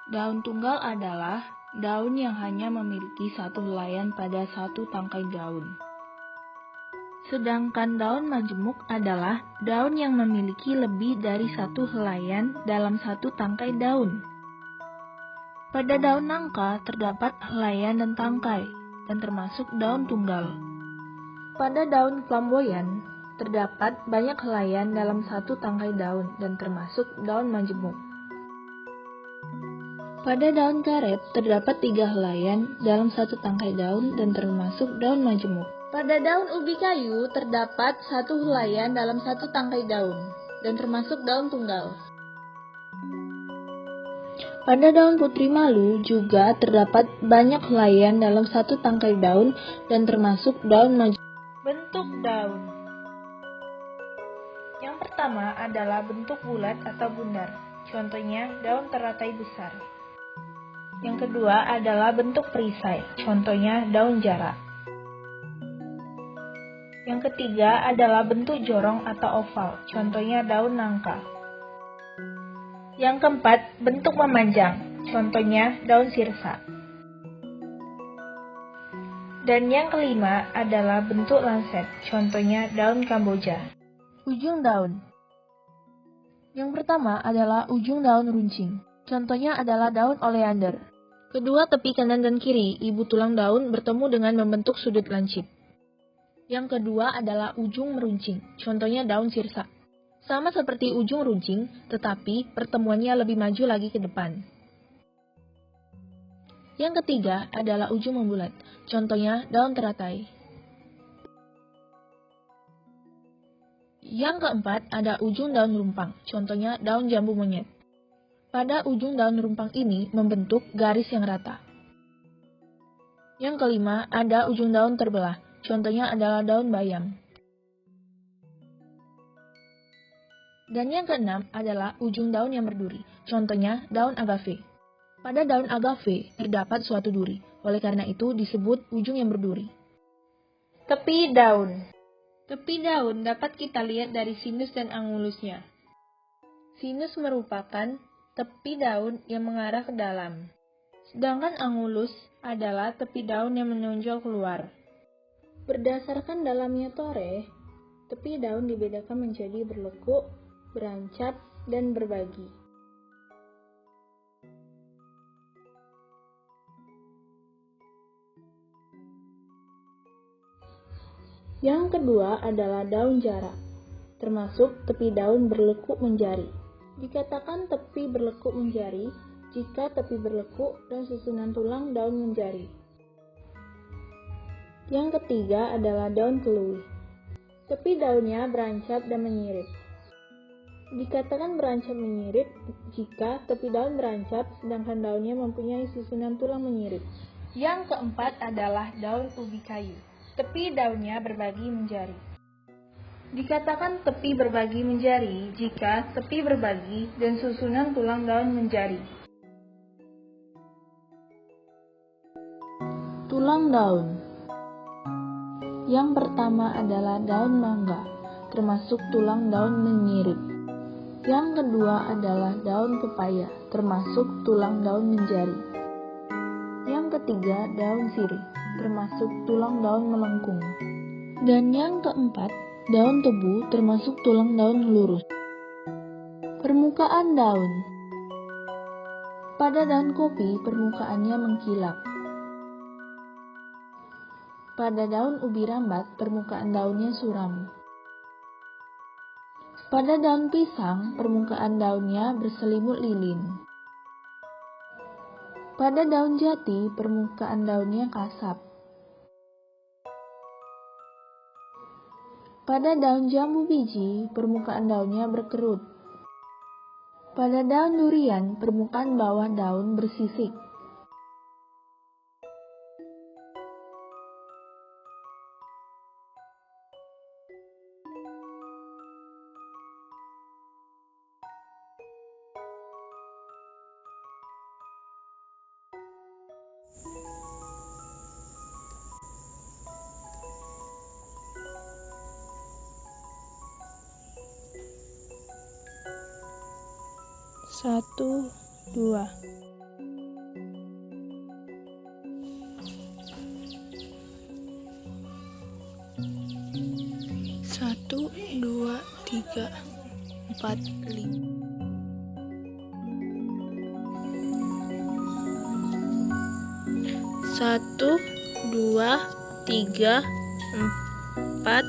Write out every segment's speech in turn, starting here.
Daun tunggal adalah daun yang hanya memiliki satu helaian pada satu tangkai daun. Sedangkan daun majemuk adalah daun yang memiliki lebih dari satu helaian dalam satu tangkai daun. Pada daun nangka terdapat helaian dan tangkai, dan termasuk daun tunggal. Pada daun flamboyan terdapat banyak helaian dalam satu tangkai daun, dan termasuk daun majemuk. Pada daun karet terdapat 3 helaian dalam satu tangkai daun dan termasuk daun majemuk. Pada daun ubi kayu terdapat 1 helaian dalam satu tangkai daun dan termasuk daun tunggal. Pada daun putri malu juga terdapat banyak helaian dalam satu tangkai daun dan termasuk daun majemuk. Bentuk daun. Yang pertama adalah bentuk bulat atau bundar. Contohnya daun teratai besar. Yang kedua adalah bentuk perisai, contohnya daun jarak. Yang ketiga adalah bentuk jorong atau oval, contohnya daun nangka. Yang keempat, bentuk memanjang, contohnya daun sirsa. Dan yang kelima adalah bentuk lancet, contohnya daun kamboja. Ujung daun. Yang pertama adalah ujung daun runcing. Contohnya adalah daun oleander. Kedua tepi kanan dan kiri, ibu tulang daun bertemu dengan membentuk sudut lancip. Yang kedua adalah ujung meruncing, contohnya daun sirsa. Sama seperti ujung runcing, tetapi pertemuannya lebih maju lagi ke depan. Yang ketiga adalah ujung membulat, contohnya daun teratai. Yang keempat ada ujung daun rumpang, contohnya daun jambu monyet. Pada ujung daun rumpang ini membentuk garis yang rata. Yang kelima ada ujung daun terbelah, contohnya adalah daun bayam. Dan yang keenam adalah ujung daun yang berduri, contohnya daun agave. Pada daun agave terdapat suatu duri, oleh karena itu disebut ujung yang berduri. Tepi daun. Tepi daun dapat kita lihat dari sinus dan angulusnya. Sinus merupakan tepi daun yang mengarah ke dalam, sedangkan angulus adalah tepi daun yang menonjol keluar. Berdasarkan dalamnya tore, tepi daun dibedakan menjadi berlekuk, berancap, dan berbagi. Yang kedua adalah daun jarak, termasuk tepi daun berlekuk menjari. Dikatakan tepi berlekuk menjari jika tepi berlekuk dan susunan tulang daun menjari. Yang ketiga adalah daun keluih. Tepi daunnya berancap dan menyirip. Dikatakan berancap menyirip jika tepi daun berancap sedangkan daunnya mempunyai susunan tulang menyirip. Yang keempat adalah daun ubi kayu. Tepi daunnya berbagi menjari. Dikatakan tepi berbagi menjari jika tepi berbagi dan susunan tulang daun menjari. Tulang daun. Yang pertama adalah daun mangga, termasuk tulang daun menyirip. Yang kedua adalah daun pepaya, termasuk tulang daun menjari. Yang ketiga daun sirih, termasuk tulang daun melengkung. Dan yang keempat, daun tebu termasuk tulang daun lurus. Permukaan daun. Pada daun kopi permukaannya mengkilap. Pada daun ubi rambat permukaan daunnya suram. Pada daun pisang permukaan daunnya berselimut lilin. Pada daun jati permukaan daunnya kasar. Pada daun jambu biji, permukaan daunnya berkerut. Pada daun durian, permukaan bawah daun bersisik. Satu, dua. 3, 4, 5. 1, 2, 3, 4,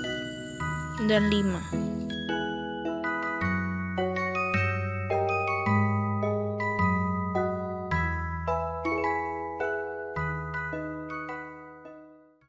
dan 5.